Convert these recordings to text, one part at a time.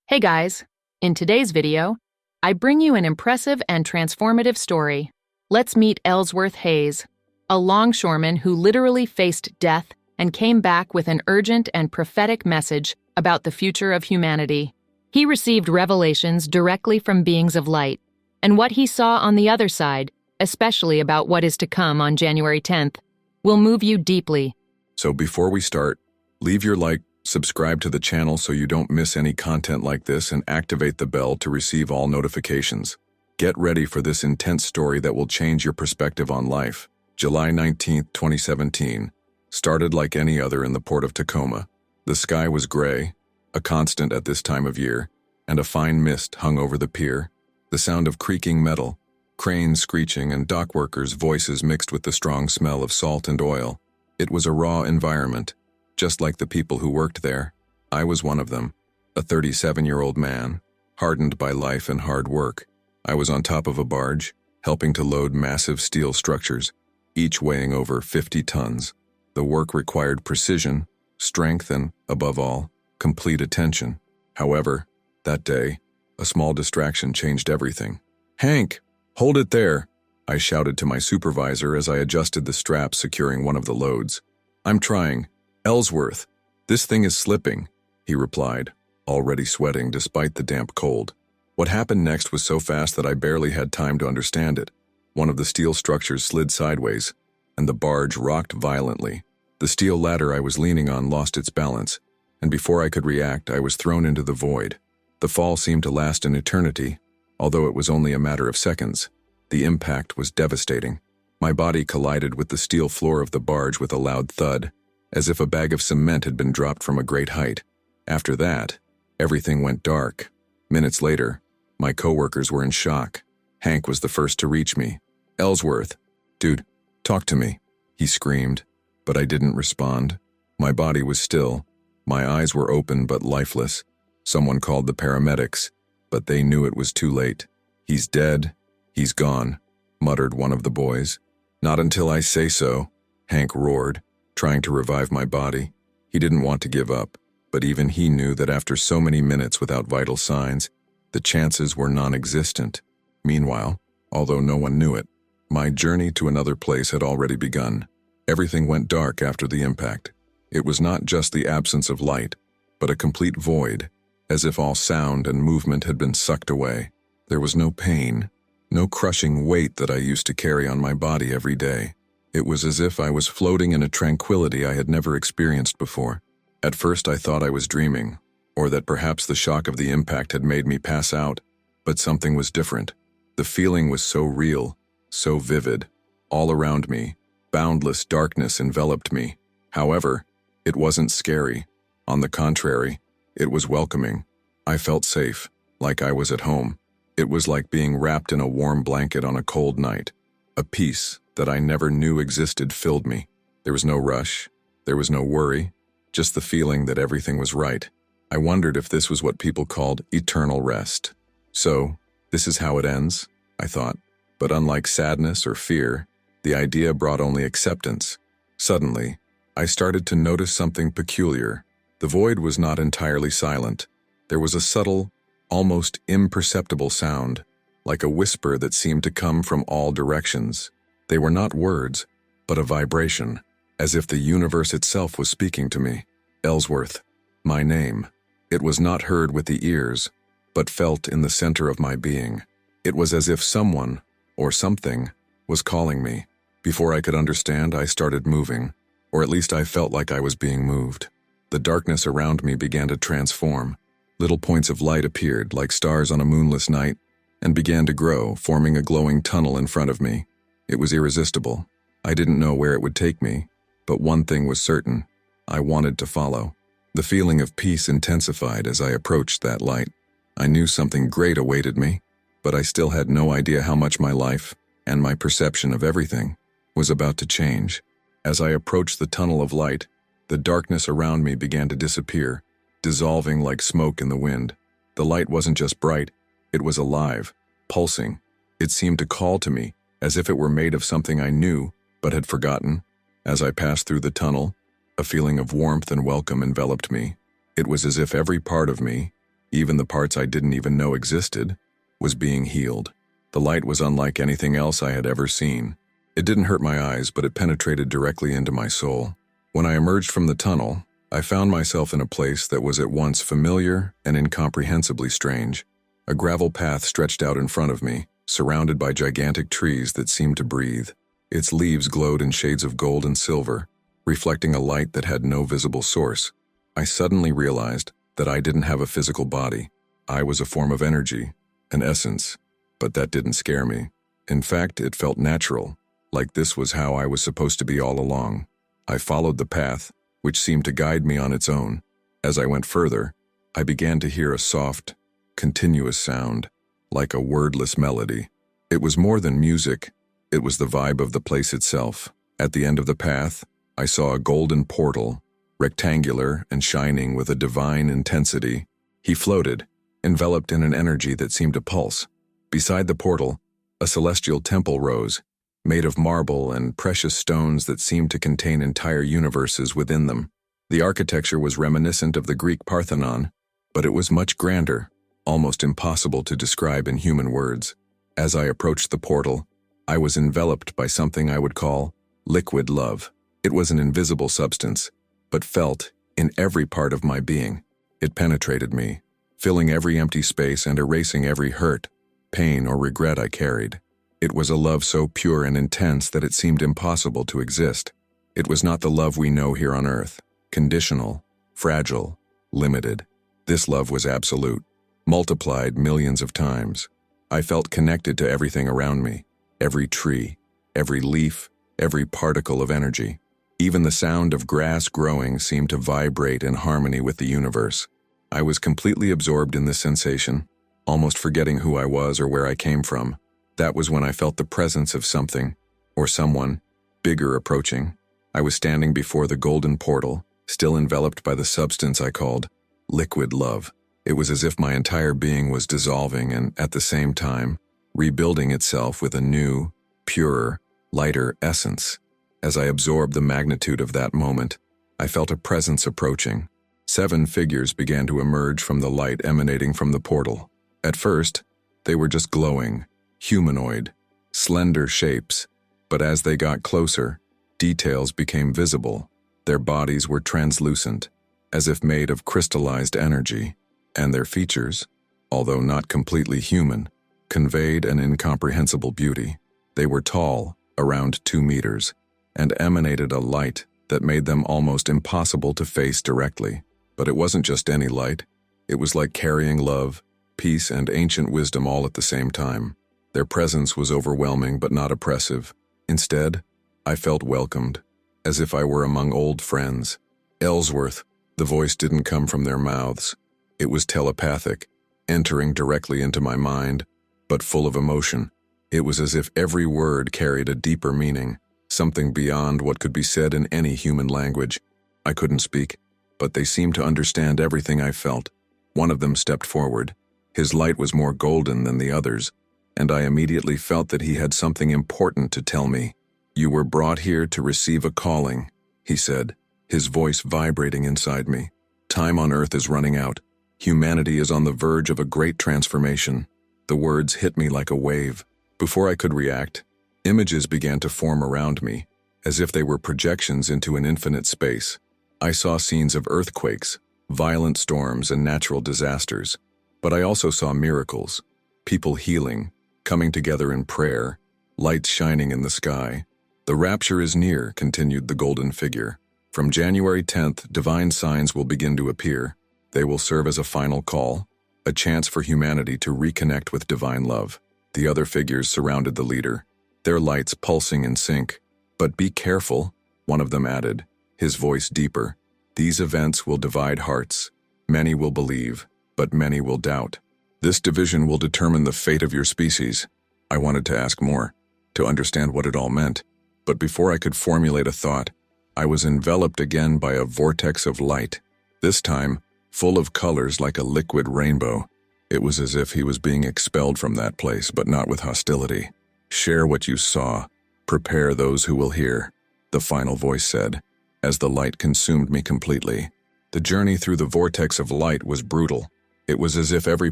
Hey guys, in today's video, I bring you an impressive and transformative story. Let's meet Ellsworth Hayes, a longshoreman who literally faced death and came back with an urgent and prophetic message about the future of humanity. He received revelations directly from beings of light, and what he saw on the other side, especially about what is to come on January 10th, will move you deeply. So before we start, leave your like, subscribe to the channel so you don't miss any content like this, and activate the bell to receive all notifications. Get ready for this intense story that will change your perspective on life. July 19, 2017. Started like any other in the port of Tacoma. The sky was gray, a constant at this time of year, and a fine mist hung over the pier. The sound of creaking metal, cranes screeching, and dock workers' voices mixed with the strong smell of salt and oil. It was a raw environment, just like the people who worked there. I was one of them, a 37-year-old man, hardened by life and hard work. I was on top of a barge, helping to load massive steel structures, each weighing over 50 tons. The work required precision, strength, and, above all, complete attention. However, that day, a small distraction changed everything. "Hank, hold it there!" I shouted to my supervisor as I adjusted the straps securing one of the loads. "I'm trying. Ellsworth, this thing is slipping," he replied, already sweating despite the damp cold. What happened next was so fast that I barely had time to understand it. One of the steel structures slid sideways, and the barge rocked violently. The steel ladder I was leaning on lost its balance, and before I could react, I was thrown into the void. The fall seemed to last an eternity, although it was only a matter of seconds. The impact was devastating. My body collided with the steel floor of the barge with a loud thud, as if a bag of cement had been dropped from a great height. After that, everything went dark. Minutes later, my coworkers were in shock. Hank was the first to reach me. "Ellsworth, dude, talk to me," he screamed, but I didn't respond. My body was still. My eyes were open but lifeless. Someone called the paramedics, but they knew it was too late. "He's dead. He's gone," muttered one of the boys. "Not until I say so," Hank roared, trying to revive my body. He didn't want to give up, but even he knew that after so many minutes without vital signs, the chances were non-existent. Meanwhile, although no one knew it, my journey to another place had already begun. Everything went dark after the impact. It was not just the absence of light, but a complete void, as if all sound and movement had been sucked away. There was no pain, no crushing weight that I used to carry on my body every day. It was as if I was floating in a tranquility I had never experienced before. At first I thought I was dreaming, or that perhaps the shock of the impact had made me pass out, but something was different. The feeling was so real, so vivid. All around me, boundless darkness enveloped me. However, it wasn't scary. On the contrary, it was welcoming. I felt safe, like I was at home. It was like being wrapped in a warm blanket on a cold night. A peace that I never knew existed filled me. There was no rush. There was no worry. Just the feeling that everything was right. I wondered if this was what people called eternal rest. So, this is how it ends, I thought. But unlike sadness or fear, the idea brought only acceptance. Suddenly, I started to notice something peculiar. The void was not entirely silent. There was a subtle, almost imperceptible sound, like a whisper that seemed to come from all directions. They were not words, but a vibration, as if the universe itself was speaking to me. Ellsworth, my name. It was not heard with the ears, but felt in the center of my being. It was as if someone, or something, was calling me. Before I could understand, I started moving, or at least I felt like I was being moved. The darkness around me began to transform. Little points of light appeared, like stars on a moonless night, and began to grow, forming a glowing tunnel in front of me. It was irresistible. I didn't know where it would take me, but one thing was certain. I wanted to follow. The feeling of peace intensified as I approached that light. I knew something great awaited me, but I still had no idea how much my life, and my perception of everything, was about to change. As I approached the tunnel of light, the darkness around me began to disappear, dissolving like smoke in the wind. The light wasn't just bright, it was alive, pulsing. It seemed to call to me, as if it were made of something I knew, but had forgotten. As I passed through the tunnel, a feeling of warmth and welcome enveloped me. It was as if every part of me, even the parts I didn't even know existed, was being healed. The light was unlike anything else I had ever seen. It didn't hurt my eyes, but it penetrated directly into my soul. When I emerged from the tunnel, I found myself in a place that was at once familiar and incomprehensibly strange. A gravel path stretched out in front of me, surrounded by gigantic trees that seemed to breathe. Its leaves glowed in shades of gold and silver, reflecting a light that had no visible source. I suddenly realized that I didn't have a physical body. I was a form of energy, an essence, but that didn't scare me. In fact, it felt natural, like this was how I was supposed to be all along. I followed the path, which seemed to guide me on its own. As I went further, I began to hear a soft, continuous sound, like a wordless melody. It was more than music, it was the vibe of the place itself. At the end of the path, I saw a golden portal, rectangular and shining with a divine intensity. He floated, enveloped in an energy that seemed to pulse. Beside the portal, a celestial temple rose, made of marble and precious stones that seemed to contain entire universes within them. The architecture was reminiscent of the Greek Parthenon, but it was much grander, almost impossible to describe in human words. As I approached the portal, I was enveloped by something I would call liquid love. It was an invisible substance, but felt in every part of my being. It penetrated me, filling every empty space and erasing every hurt, pain, or regret I carried. It was a love so pure and intense that it seemed impossible to exist. It was not the love we know here on earth, conditional, fragile, limited. This love was absolute, multiplied millions of times. I felt connected to everything around me, every tree, every leaf, every particle of energy. Even the sound of grass growing seemed to vibrate in harmony with the universe. I was completely absorbed in this sensation, almost forgetting who I was or where I came from. That was when I felt the presence of something, or someone, bigger approaching. I was standing before the golden portal, still enveloped by the substance I called liquid love. It was as if my entire being was dissolving and, at the same time, rebuilding itself with a new, purer, lighter essence. As I absorbed the magnitude of that moment, I felt a presence approaching. 7 figures began to emerge from the light emanating from the portal. At first, they were just glowing, humanoid, slender shapes, but as they got closer, details became visible. Their bodies were translucent, as if made of crystallized energy, and their features, although not completely human, conveyed an incomprehensible beauty. They were tall, around 2 meters, and emanated a light that made them almost impossible to face directly. But it wasn't just any light. It was like carrying love, peace, and ancient wisdom all at the same time. Their presence was overwhelming but not oppressive. Instead, I felt welcomed, as if I were among old friends. Ellsworth, the voice didn't come from their mouths. It was telepathic, entering directly into my mind, but full of emotion. It was as if every word carried a deeper meaning, something beyond what could be said in any human language. I couldn't speak, but they seemed to understand everything I felt. One of them stepped forward. His light was more golden than the others, and I immediately felt that he had something important to tell me. "You were brought here to receive a calling," he said, his voice vibrating inside me. "Time on Earth is running out. Humanity is on the verge of a great transformation." The words hit me like a wave. Before I could react, images began to form around me, as if they were projections into an infinite space. I saw scenes of earthquakes, violent storms, and natural disasters. But I also saw miracles, people healing, coming together in prayer, lights shining in the sky. "The rapture is near," continued the golden figure. "From January 10th, divine signs will begin to appear. They will serve as a final call, a chance for humanity to reconnect with divine love." The other figures surrounded the leader, their lights pulsing in sync. "But be careful," one of them added, his voice deeper. "These events will divide hearts. Many will believe, but many will doubt. This division will determine the fate of your species." I wanted to ask more, to understand what it all meant, but before I could formulate a thought, I was enveloped again by a vortex of light, this time full of colors like a liquid rainbow. It was as if he was being expelled from that place, but not with hostility. "Share what you saw. Prepare those who will hear," the final voice said, as the light consumed me completely. The journey through the vortex of light was brutal. It was as if every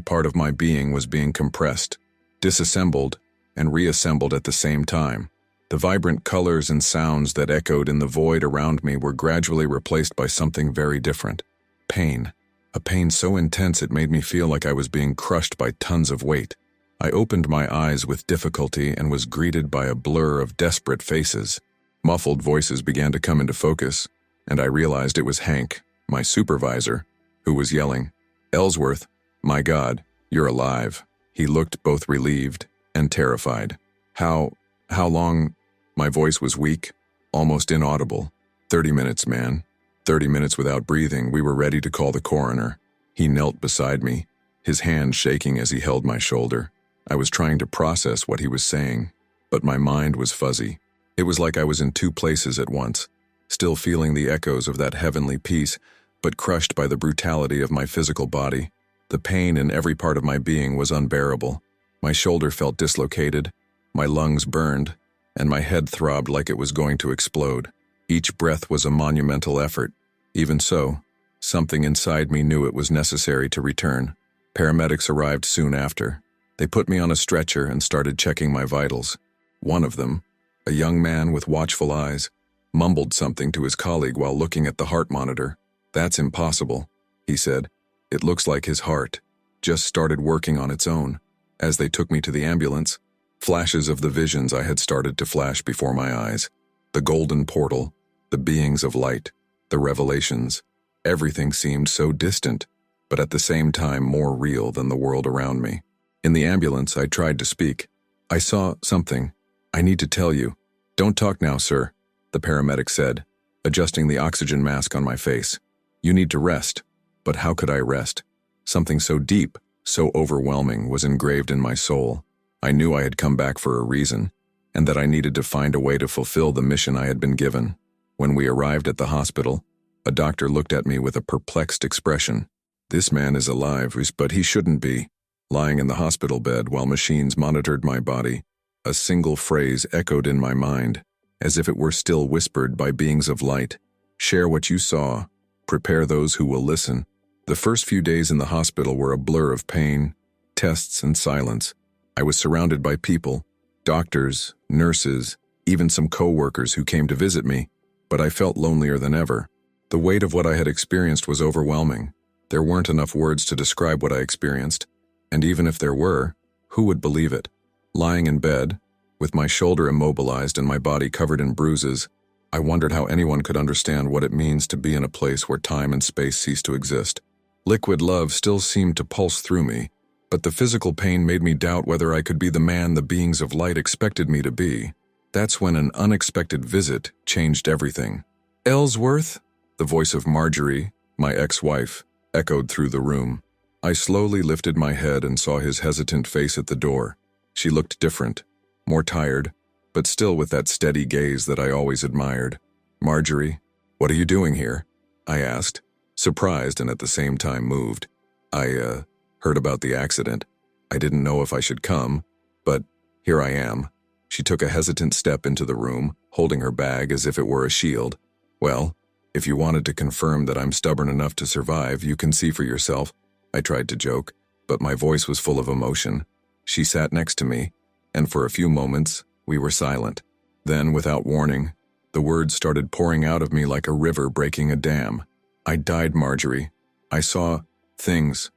part of my being was being compressed, disassembled, and reassembled at the same time. The vibrant colors and sounds that echoed in the void around me were gradually replaced by something very different. Pain. A pain so intense it made me feel like I was being crushed by tons of weight. I opened my eyes with difficulty and was greeted by a blur of desperate faces. Muffled voices began to come into focus, and I realized it was Hank, my supervisor, who was yelling, "Ellsworth, my God, you're alive." He looked both relieved and terrified. How long? My voice was weak, almost inaudible. 30 minutes, man. 30 minutes without breathing. We were ready to call the coroner. He knelt beside me, his hand shaking as he held my shoulder. I was trying to process what he was saying, but my mind was fuzzy. It was like I was in two places at once, still feeling the echoes of that heavenly peace, but crushed by the brutality of my physical body. The pain in every part of my being was unbearable. My shoulder felt dislocated, my lungs burned, and my head throbbed like it was going to explode. Each breath was a monumental effort. Even so, something inside me knew it was necessary to return. Paramedics arrived soon after. They put me on a stretcher and started checking my vitals. One of them, a young man with watchful eyes, mumbled something to his colleague while looking at the heart monitor. "That's impossible," he said. "It looks like his heart just started working on its own." As they took me to the ambulance, flashes of the visions I had started to flash before my eyes. The golden portal, the beings of light, the revelations. Everything seemed so distant, but at the same time more real than the world around me. In the ambulance, I tried to speak. "I saw something. I need to tell you." "Don't talk now, sir," the paramedic said, adjusting the oxygen mask on my face. "You need to rest." But how could I rest? Something so deep, so overwhelming was engraved in my soul. I knew I had come back for a reason, and that I needed to find a way to fulfill the mission I had been given. When we arrived at the hospital, a doctor looked at me with a perplexed expression. "This man is alive, but he shouldn't be." Lying in the hospital bed while machines monitored my body, a single phrase echoed in my mind, as if it were still whispered by beings of light. "Share what you saw. Prepare those who will listen." The first few days in the hospital were a blur of pain, tests, and silence. I was surrounded by people, doctors, nurses, even some co-workers who came to visit me, but I felt lonelier than ever. The weight of what I had experienced was overwhelming. There weren't enough words to describe what I experienced, and even if there were, who would believe it? Lying in bed, with my shoulder immobilized and my body covered in bruises, I wondered how anyone could understand what it means to be in a place where time and space cease to exist. Liquid love still seemed to pulse through me, but the physical pain made me doubt whether I could be the man the beings of light expected me to be. That's when an unexpected visit changed everything. "Ellsworth?" The voice of Marjorie, my ex-wife, echoed through the room. I slowly lifted my head and saw his hesitant face at the door. She looked different, more tired, but still with that steady gaze that I always admired. "Marjorie, what are you doing here?" I asked, surprised and at the same time moved. "I heard about the accident. I didn't know if I should come, but here I am." She took a hesitant step into the room, holding her bag as if it were a shield. "Well, if you wanted to confirm that I'm stubborn enough to survive, you can see for yourself." I tried to joke, but my voice was full of emotion. She sat next to me, and for a few moments, we were silent. Then, without warning, the words started pouring out of me like a river breaking a dam. "I died, Marjorie. I saw things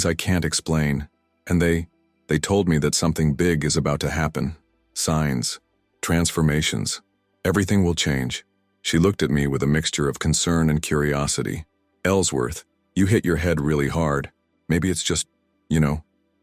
I can't explain, and they told me that something big is about to happen. Signs, transformations. Everything will change." She looked at me with a mixture of concern and curiosity. "Ellsworth, you hit your head really hard. Maybe it's just,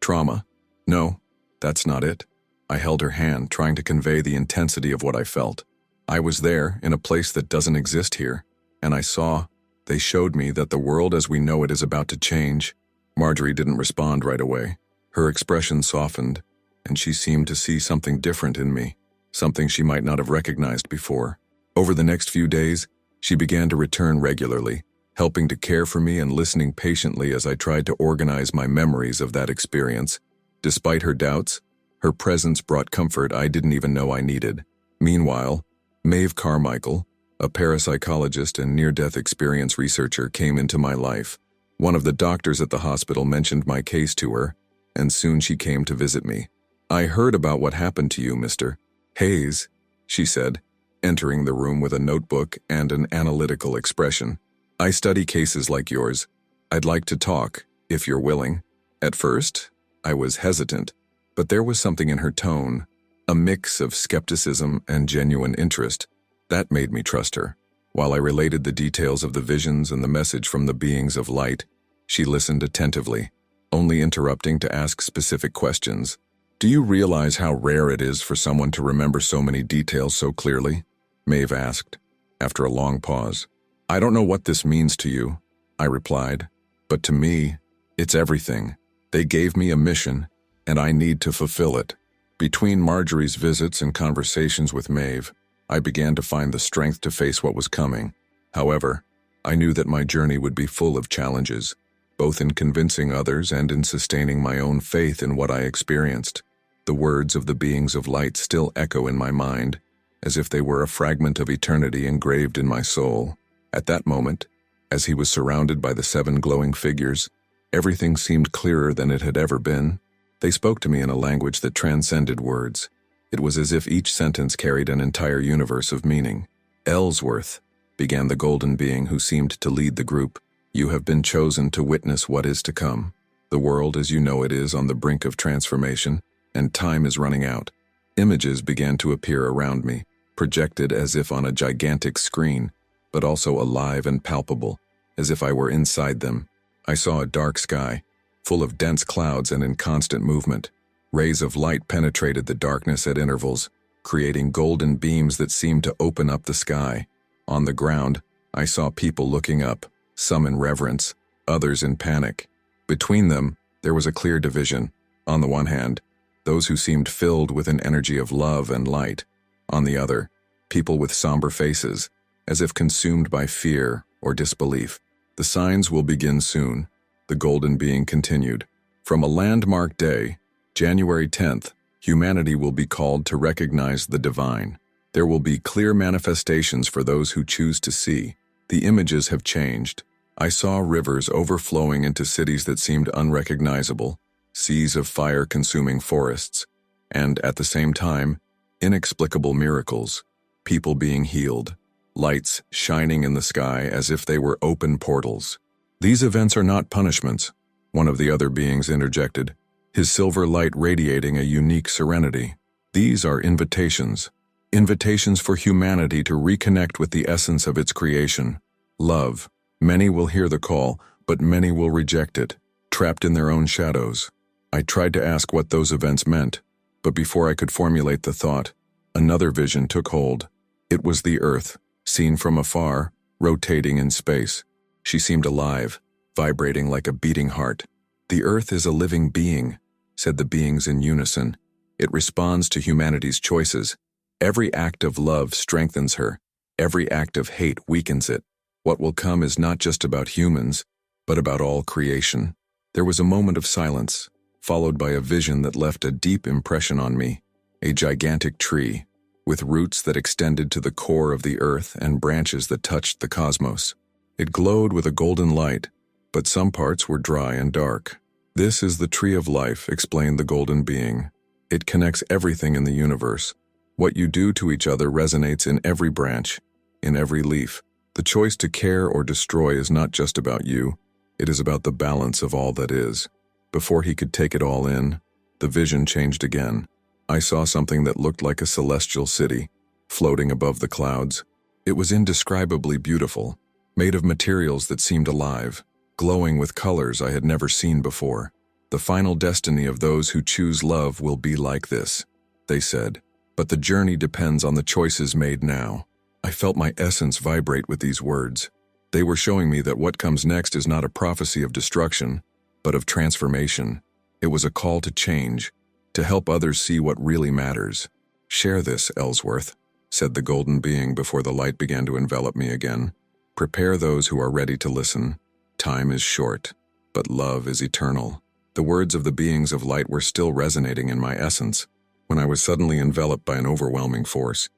trauma." "No, that's not it." I held her hand, trying to convey the intensity of what I felt. "I was there, in a place that doesn't exist here, and I saw. They showed me that the world as we know it is about to change." Marjorie didn't respond right away. Her expression softened, and she seemed to see something different in me, something she might not have recognized before. Over the next few days, she began to return regularly, helping to care for me and listening patiently as I tried to organize my memories of that experience. Despite her doubts, her presence brought comfort I didn't even know I needed. Meanwhile, Maeve Carmichael, a parapsychologist and near-death experience researcher, came into my life. One of the doctors at the hospital mentioned my case to her, and soon she came to visit me. "I heard about what happened to you, Mr. Hayes," she said, entering the room with a notebook and an analytical expression. "I study cases like yours. I'd like to talk, if you're willing." At first, I was hesitant, but there was something in her tone, a mix of skepticism and genuine interest, that made me trust her. While I related the details of the visions and the message from the beings of light, she listened attentively, only interrupting to ask specific questions. "Do you realize how rare it is for someone to remember so many details so clearly?" Maeve asked, after a long pause. "I don't know what this means to you," I replied, "but to me, it's everything. They gave me a mission, and I need to fulfill it." Between Marjorie's visits and conversations with Maeve, I began to find the strength to face what was coming. However, I knew that my journey would be full of challenges, both in convincing others and in sustaining my own faith in what I experienced. The words of the beings of light still echo in my mind, as if they were a fragment of eternity engraved in my soul. At that moment, as he was surrounded by the 7 glowing figures, everything seemed clearer than it had ever been. They spoke to me in a language that transcended words. It was as if each sentence carried an entire universe of meaning. "Ellsworth," began the golden being who seemed to lead the group, "you have been chosen to witness what is to come. The world as you know it is on the brink of transformation, and time is running out." Images began to appear around me, projected as if on a gigantic screen, but also alive and palpable, as if I were inside them. I saw a dark sky, full of dense clouds and in constant movement. Rays of light penetrated the darkness at intervals, creating golden beams that seemed to open up the sky. On the ground, I saw people looking up, some in reverence, others in panic. Between them, there was a clear division. On the one hand, those who seemed filled with an energy of love and light. On the other, people with somber faces, as if consumed by fear or disbelief. "The signs will begin soon," the golden being continued. "From a landmark day, January 10th, humanity will be called to recognize the divine. There will be clear manifestations for those who choose to see. The images have changed. I saw rivers overflowing into cities that seemed unrecognizable, seas of fire-consuming forests, and, at the same time, inexplicable miracles, people being healed, lights shining in the sky as if they were open portals. These events are not punishments," one of the other beings interjected, his silver light radiating a unique serenity. "These are invitations. Invitations for humanity to reconnect with the essence of its creation, love. Many will hear the call, but many will reject it, trapped in their own shadows." I tried to ask what those events meant, but before I could formulate the thought, another vision took hold. It was the Earth, seen from afar, rotating in space. She seemed alive, vibrating like a beating heart. "The Earth is a living being," said the beings in unison. "It responds to humanity's choices. Every act of love strengthens her. Every act of hate weakens it. What will come is not just about humans, but about all creation." There was a moment of silence, followed by a vision that left a deep impression on me. A gigantic tree, with roots that extended to the core of the earth and branches that touched the cosmos. It glowed with a golden light, but some parts were dry and dark. "This is the tree of life," explained the golden being. "It connects everything in the universe. What you do to each other resonates in every branch, in every leaf. The choice to care or destroy is not just about you, it is about the balance of all that is." Before he could take it all in, the vision changed again. I saw something that looked like a celestial city, floating above the clouds. It was indescribably beautiful, made of materials that seemed alive, glowing with colors I had never seen before. "The final destiny of those who choose love will be like this," they said. "But the journey depends on the choices made now." I felt my essence vibrate with these words. They were showing me that what comes next is not a prophecy of destruction, but of transformation. It was a call to change, to help others see what really matters. "Share this, Ellsworth," said the golden being before the light began to envelop me again. "Prepare those who are ready to listen. Time is short, but love is eternal." The words of the beings of light were still resonating in my essence, when I was suddenly enveloped by an overwhelming force.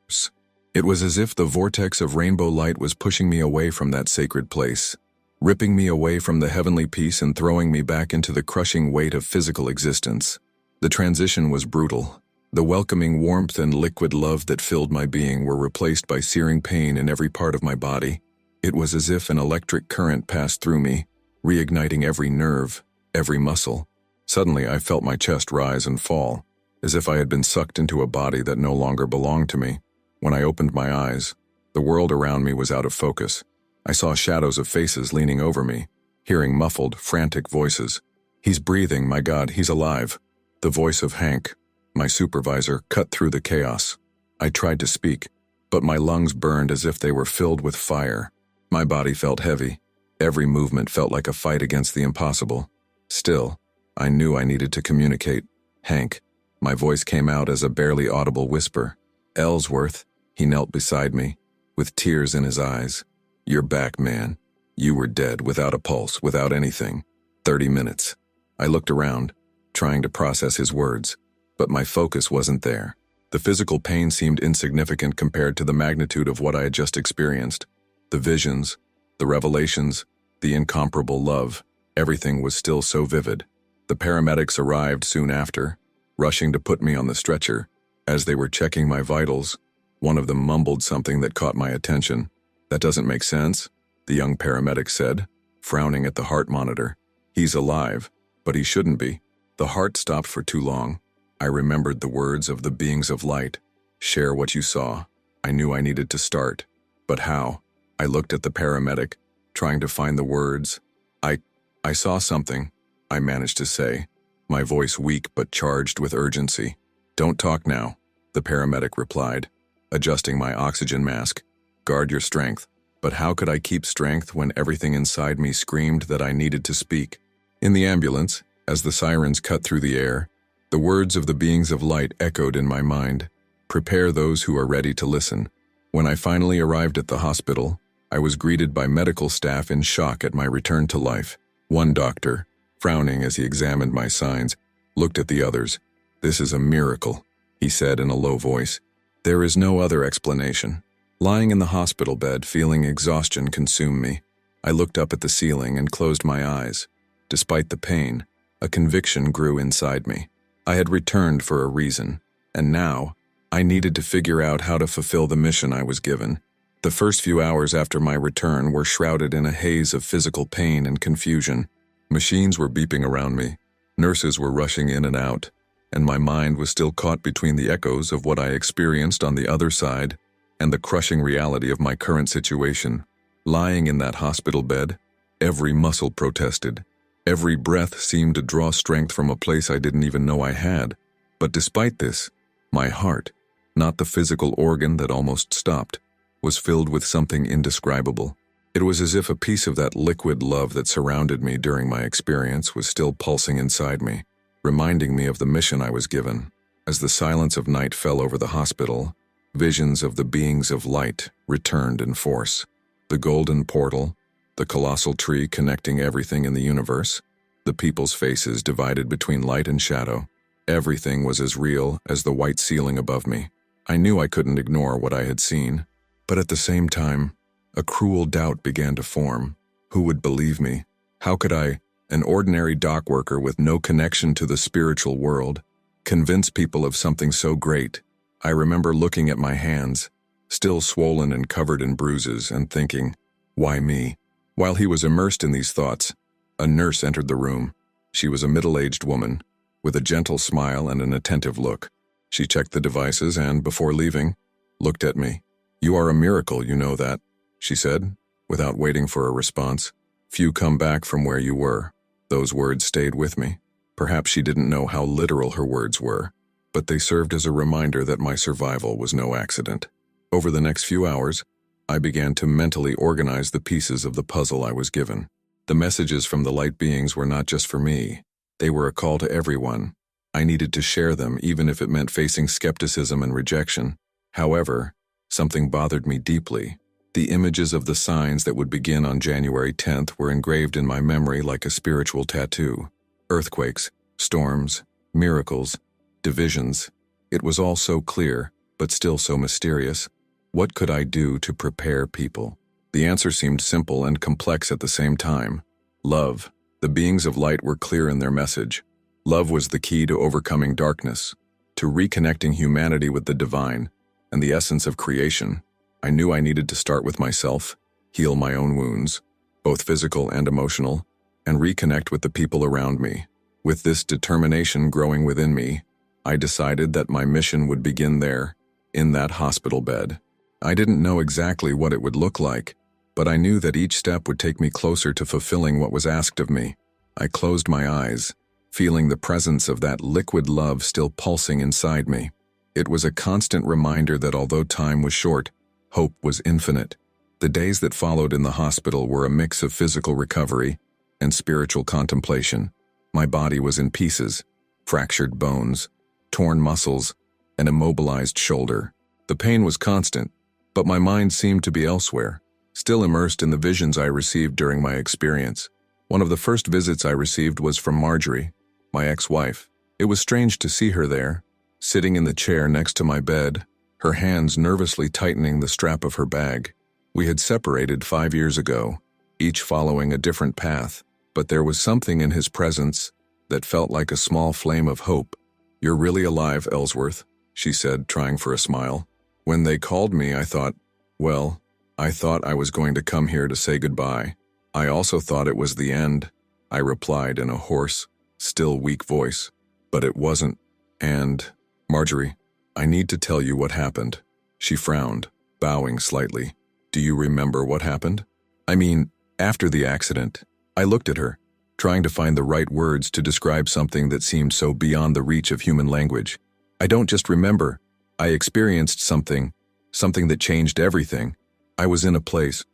It was as if the vortex of rainbow light was pushing me away from that sacred place. ripping me away from the heavenly peace and throwing me back into the crushing weight of physical existence. The transition was brutal. The welcoming warmth and liquid love that filled my being were replaced by searing pain in every part of my body. It was as if an electric current passed through me, reigniting every nerve, every muscle. Suddenly, I felt my chest rise and fall, as if I had been sucked into a body that no longer belonged to me. When I opened my eyes, the world around me was out of focus. I saw shadows of faces leaning over me, hearing muffled, frantic voices. "He's breathing, my God, he's alive." The voice of Hank, my supervisor, cut through the chaos. I tried to speak, but my lungs burned as if they were filled with fire. My body felt heavy. Every movement felt like a fight against the impossible. Still, I knew I needed to communicate. "Hank." My voice came out as a barely audible whisper. "Ellsworth." He knelt beside me, with tears in his eyes. "You're back, man. You were dead, without a pulse, without anything. 30 minutes. I looked around, trying to process his words, but my focus wasn't there. The physical pain seemed insignificant compared to the magnitude of what I had just experienced. The visions, the revelations, the incomparable love, everything was still so vivid. The paramedics arrived soon after, rushing to put me on the stretcher. As they were checking my vitals, one of them mumbled something that caught my attention. "That doesn't make sense," the young paramedic said, frowning at the heart monitor. "He's alive, but he shouldn't be. The heart stopped for too long." I remembered the words of the beings of light. "Share what you saw." I knew I needed to start. But how? I looked at the paramedic, trying to find the words. I saw something," I managed to say, my voice weak but charged with urgency. "Don't talk now," the paramedic replied, adjusting my oxygen mask. "Guard your strength." But how could I keep strength when everything inside me screamed that I needed to speak? In the ambulance, as the sirens cut through the air, the words of the beings of light echoed in my mind. "Prepare those who are ready to listen." When I finally arrived at the hospital, I was greeted by medical staff in shock at my return to life. One doctor, frowning as he examined my signs, looked at the others. "This is a miracle," he said in a low voice. "There is no other explanation." Lying in the hospital bed, feeling exhaustion consume me, I looked up at the ceiling and closed my eyes. Despite the pain, a conviction grew inside me. I had returned for a reason, and now, I needed to figure out how to fulfill the mission I was given. The first few hours after my return were shrouded in a haze of physical pain and confusion. Machines were beeping around me, nurses were rushing in and out, and my mind was still caught between the echoes of what I experienced on the other side and the crushing reality of my current situation. Lying in that hospital bed, every muscle protested. Every breath seemed to draw strength from a place I didn't even know I had. But despite this, my heart, not the physical organ that almost stopped, was filled with something indescribable. It was as if a piece of that liquid love that surrounded me during my experience was still pulsing inside me, reminding me of the mission I was given. As the silence of night fell over the hospital, visions of the beings of light returned in force. The golden portal, the colossal tree connecting everything in the universe, the people's faces divided between light and shadow. Everything was as real as the white ceiling above me. I knew I couldn't ignore what I had seen, but at the same time, a cruel doubt began to form. Who would believe me? How could I, an ordinary dock worker with no connection to the spiritual world, convince people of something so great? I remember looking at my hands, still swollen and covered in bruises, and thinking, why me? While he was immersed in these thoughts, a nurse entered the room. She was a middle-aged woman, with a gentle smile and an attentive look. She checked the devices and, before leaving, looked at me. "You are a miracle, you know that," she said, without waiting for a response. "Few come back from where you were." Those words stayed with me. Perhaps she didn't know how literal her words were, but they served as a reminder that my survival was no accident. Over the next few hours, I began to mentally organize the pieces of the puzzle I was given. The messages from the light beings were not just for me. They were a call to everyone. I needed to share them, even if it meant facing skepticism and rejection. However, something bothered me deeply. The images of the signs that would begin on January 10th were engraved in my memory like a spiritual tattoo. Earthquakes, storms, miracles, divisions. It was all so clear, but still so mysterious. What could I do to prepare people? The answer seemed simple and complex at the same time. Love. The beings of light were clear in their message. Love was the key to overcoming darkness, to reconnecting humanity with the divine and the essence of creation. I knew I needed to start with myself, heal my own wounds, both physical and emotional, and reconnect with the people around me. With this determination growing within me, I decided that my mission would begin there, in that hospital bed. I didn't know exactly what it would look like, but I knew that each step would take me closer to fulfilling what was asked of me. I closed my eyes, feeling the presence of that liquid love still pulsing inside me. It was a constant reminder that although time was short, hope was infinite. The days that followed in the hospital were a mix of physical recovery and spiritual contemplation. My body was in pieces, fractured bones, torn muscles, an immobilized shoulder. The pain was constant, but my mind seemed to be elsewhere, still immersed in the visions I received during my experience. One of the first visits I received was from Marjorie, my ex-wife. It was strange to see her there, sitting in the chair next to my bed, her hands nervously tightening the strap of her bag. We had separated 5 years ago, each following a different path, but there was something in his presence that felt like a small flame of hope. "You're really alive, Ellsworth," she said, trying for a smile. "When they called me, I thought I was going to come here to say goodbye. I also thought it was the end," I replied in a hoarse, still weak voice. "But it wasn't. And, Marjorie, I need to tell you what happened." She frowned, bowing slightly. "Do you remember what happened?" "I mean, after the accident." I looked at her, trying to find the right words to describe something that seemed so beyond the reach of human language. "I don't just remember. I experienced something that changed everything. I was in a place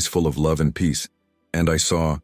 full of love and peace, and I saw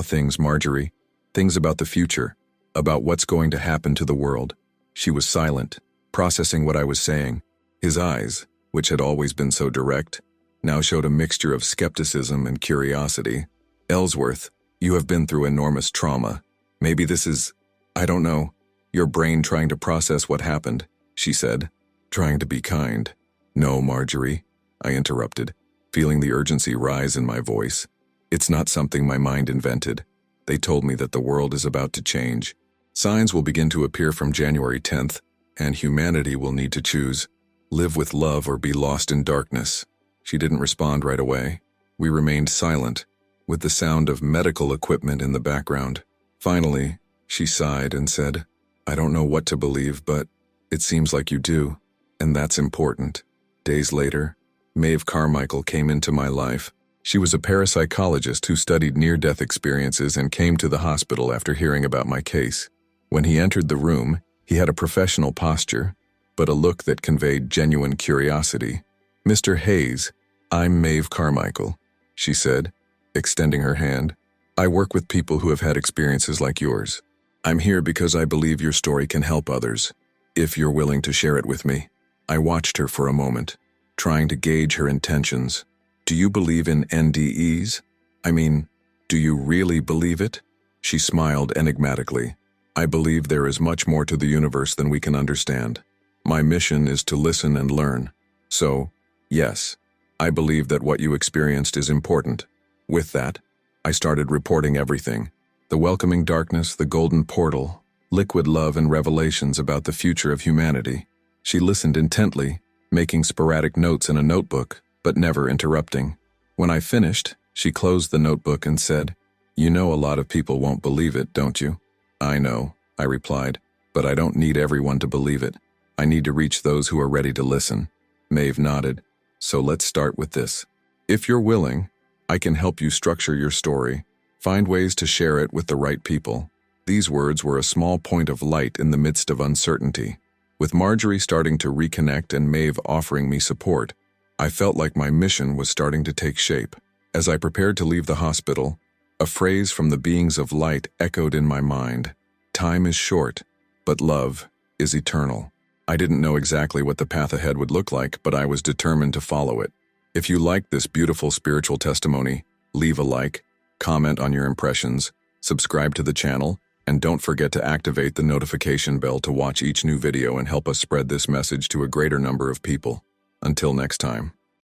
things, Marjorie, things about the future, about what's going to happen to the world." She was silent, processing what I was saying. His eyes, which had always been so direct, now showed a mixture of skepticism and curiosity. "Ellsworth, you have been through enormous trauma. Maybe this is, I don't know, your brain trying to process what happened," she said, trying to be kind. "No, Marjorie," I interrupted, feeling the urgency rise in my voice. "It's not something my mind invented. They told me that the world is about to change. Signs will begin to appear from January 10th, and humanity will need to choose, live with love or be lost in darkness." She didn't respond right away. We remained silent, with the sound of medical equipment in the background. Finally, she sighed and said, "I don't know what to believe, but it seems like you do, and that's important." Days later, Maeve Carmichael came into my life. She was a parapsychologist who studied near-death experiences and came to the hospital after hearing about my case. When he entered the room, he had a professional posture, but a look that conveyed genuine curiosity. "Mr. Hayes, I'm Maeve Carmichael," she said, extending her hand. "I work with people who have had experiences like yours. I'm here because I believe your story can help others, if you're willing to share it with me." I watched her for a moment, trying to gauge her intentions. "Do you believe in NDEs? I mean, do you really believe it?" She smiled enigmatically. "I believe there is much more to the universe than we can understand. My mission is to listen and learn. So, yes, I believe that what you experienced is important." With that, I started reporting everything: the welcoming darkness, the golden portal, liquid love, and revelations about the future of humanity. She listened intently, making sporadic notes in a notebook, but never interrupting. When I finished, she closed the notebook and said, "You know a lot of people won't believe it, don't you?" "I know," I replied, "but I don't need everyone to believe it. I need to reach those who are ready to listen." Maeve nodded. "So let's start with this. If you're willing, I can help you structure your story, find ways to share it with the right people." These words were a small point of light in the midst of uncertainty. With Marjorie starting to reconnect and Maeve offering me support, I felt like my mission was starting to take shape. As I prepared to leave the hospital, a phrase from the beings of light echoed in my mind: "Time is short, but love is eternal." I didn't know exactly what the path ahead would look like, but I was determined to follow it. If you liked this beautiful spiritual testimony, leave a like, comment on your impressions, subscribe to the channel, and don't forget to activate the notification bell to watch each new video and help us spread this message to a greater number of people. Until next time.